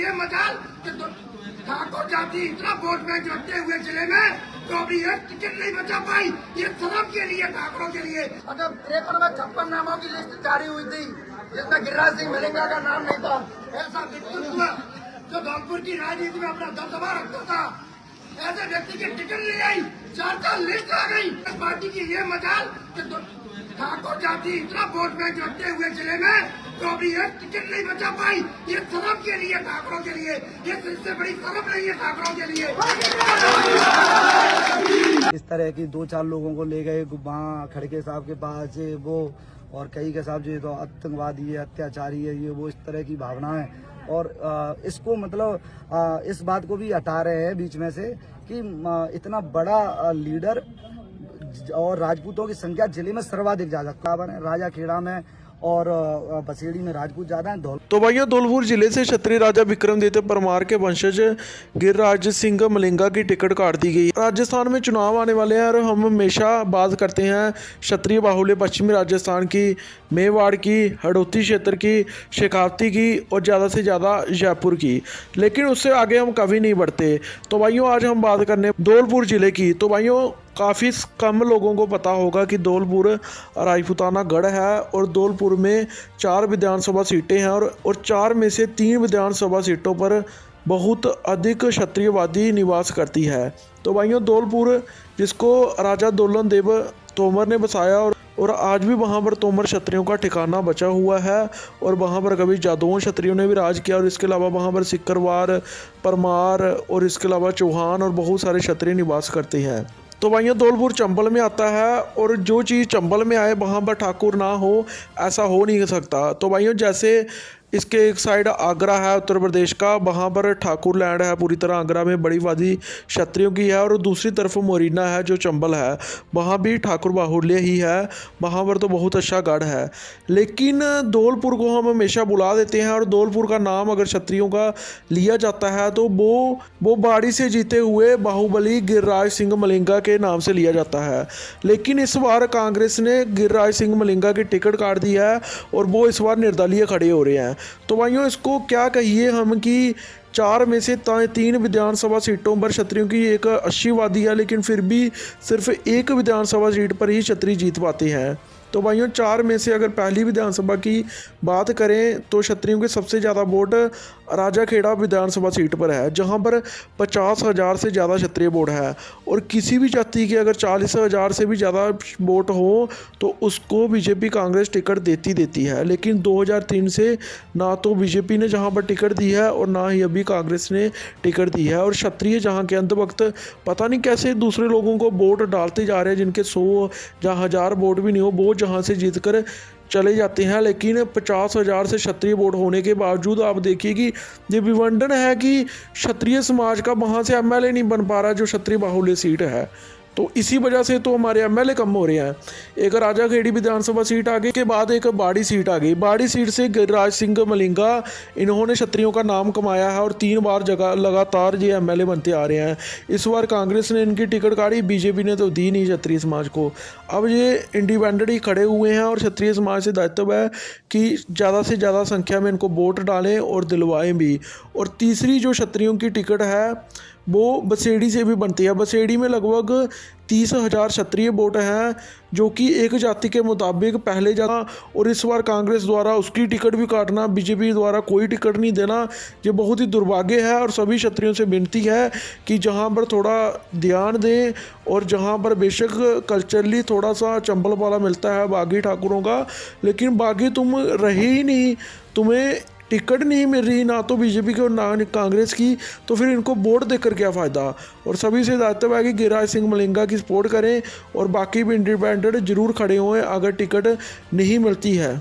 ये मजाल कि ठाकुर जाति इतना वोट बैंक रखते हुए जिले में तो अभी एक टिकट नहीं बचा पाई। ये शर्म के लिए ठाकुरों के लिए। अगर 56 नामों की लिस्ट जारी हुई थी जिसमें गिरिराज सिंह मलिंगा का नाम नहीं था, ऐसा व्यक्तित्व जो धौलपुर की राजनीति में अपना दबदबा रखता था, ऐसे व्यक्ति की टिकट नहीं आई, 4 लिस्ट आ गई। पार्टी की ये मजाल कि ठाकुर जाति इतना वोट बैंक रखते हुए जिले में तो अभी एक टिकट नहीं बचा पाई। ये शर्म के लिए ठाकुरों के लिए, ये इससे बड़ी शर्म नहीं है ठाकुरों के लिए। इस तरह की 2-4 लोगों को ले गए वहाँ खड़गे साहब के पास से वो, और कई के साहब जो तो आतंकवादी है, अत्याचारी है, ये वो इस तरह की भावना है। और इसको मतलब इस बात को भी हटा रहे हैं बीच में से कि इतना बड़ा लीडर और राजपूतों की संख्या जिले में सर्वाधिक ज्यादा है। राजा खेड़ा में और बसेड़ी में राजपूत ज्यादा हैं। तो भाइयों, धौलपुर जिले से क्षत्रिय राजा विक्रमादित्य परमार के वंशज गिरिराज सिंह मलिंगा की टिकट काट दी गई। राजस्थान में चुनाव आने वाले हैं और हम हमेशा बात करते हैं क्षत्रिय बाहुल्य पश्चिमी राजस्थान की, मेवाड़ की, हड़ौती क्षेत्र की, शेखावती की और ज़्यादा से ज़्यादा जयपुर की, लेकिन उससे आगे हम कभी नहीं बढ़ते। तो भाइयों, आज हम बात करने धौलपुर जिले की। तो भाइयों, काफ़ी कम लोगों को पता होगा कि धौलपुर राजपूताना गढ़ है और धौलपुर में 4 विधानसभा सीटें हैं और 4 में से 3 विधानसभा सीटों पर बहुत अधिक क्षत्रियवादी निवास करती है। तो भाइयों, धौलपुर जिसको राजा दौलन देव तोमर ने बसाया और आज भी वहाँ पर तोमर क्षत्रियों का ठिकाना बचा हुआ है और वहाँ पर कभी जादुओं क्षत्रियों ने भी राज किया और इसके अलावा वहाँ पर सिकरवार, परमार और इसके अलावा चौहान और बहुत सारे क्षत्रिय निवास करते हैं। तो भाइयों, धौलपुर चंबल में आता है और जो चीज़ चंबल में आए वहाँ पर ठाकुर ना हो, ऐसा हो नहीं सकता। तो भाइयों, जैसे इसके एक साइड आगरा है उत्तर प्रदेश का, वहाँ पर ठाकुर लैंड है पूरी तरह, आगरा में बड़ी वादी क्षत्रियों की है, और दूसरी तरफ मोरिना है जो चंबल है, वहाँ भी ठाकुर बाहुल्य ही है, वहाँ पर तो बहुत अच्छा गढ़ है। लेकिन धौलपुर को हम हमेशा बुला देते हैं और धौलपुर का नाम अगर क्षत्रियों का लिया जाता है तो वो बाड़ी से जीते हुए बाहुबली गिरिराज सिंह मलिंगा के नाम से लिया जाता है। लेकिन इस बार कांग्रेस ने गिरिराज सिंह मलिंगा की टिकट काट दी है और वो इस बार निर्दलीय खड़े हो रहे हैं। तो भाइयों, इसको क्या कहिए हम कि 4 में से 3 विधानसभा सीटों पर क्षत्रियों की एक अच्छी वादी है, लेकिन फिर भी सिर्फ 1 विधानसभा सीट पर ही क्षत्रिय जीत पाते हैं। तो भाइयों, 4 में से अगर पहली विधानसभा की बात करें तो क्षत्रियों के सबसे ज़्यादा वोट राजा खेड़ा विधानसभा सीट पर है, जहां पर 50,000 से ज़्यादा क्षत्रिय वोट है। और किसी भी जाति के अगर 40,000 से भी ज़्यादा वोट हो तो उसको बीजेपी कांग्रेस टिकट देती है। लेकिन 2003 से ना तो बीजेपी ने जहां पर टिकट दी है और ना ही अभी कांग्रेस ने टिकट दी है। और क्षत्रिय जहां के अंत वक्त पता नहीं कैसे दूसरे लोगों को वोट डालते जा रहे हैं, जिनके 100 या 1000 वोट भी नहीं हो, वो जहाँ से जीतकर चले जाते हैं। लेकिन 50,000 से क्षत्रिय वोट होने के बावजूद आप देखिए कि ये विवंडन है कि क्षत्रिय समाज का वहाँ से एमएलए नहीं बन पा रहा जो क्षत्रिय बाहुल्य सीट है। तो इसी वजह से तो हमारे एमएलए कम हो रहे हैं। एक राजा खेड़ी विधानसभा सीट आ गई के बाद एक बाड़ी सीट आ गई। बाड़ी सीट से गिरिराज सिंह मलिंगा, इन्होंने क्षत्रियों का नाम कमाया है और 3 बार जगह लगातार ये एमएलए बनते आ रहे हैं। इस बार कांग्रेस ने इनकी टिकट काटी, बीजेपी ने तो दी नहीं क्षत्रिय समाज को। अब ये इंडिपेंडेंट ही खड़े हुए हैं और क्षत्रिय समाज से दायित्व है कि ज़्यादा से ज़्यादा संख्या में इनको वोट डालें और दिलवाएं भी। और तीसरी जो क्षत्रियों की टिकट है वो बसेड़ी से भी बनती है। बसेड़ी में लगभग 30,000 क्षत्रिय वोट हैं, जो कि एक जाति के मुताबिक पहले जाता, और इस बार कांग्रेस द्वारा उसकी टिकट भी काटना, बीजेपी द्वारा कोई टिकट नहीं देना, ये बहुत ही दुर्भाग्य है। और सभी क्षत्रियों से विनती है कि जहां पर थोड़ा ध्यान दें और जहां पर बेशक कल्चरली थोड़ा सा चंबल वाला मिलता है बागी ठाकुरों का, लेकिन बागी तुम रहे ही नहीं, तुम्हें टिकट नहीं मिल रही ना तो बीजेपी की और ना कांग्रेस की, तो फिर इनको वोट देकर क्या फ़ायदा। और सभी से दायित्व है कि गिरिराज सिंह मलिंगा की सपोर्ट करें और बाकी भी इंडिपेंडेंट जरूर खड़े हुए अगर टिकट नहीं मिलती है।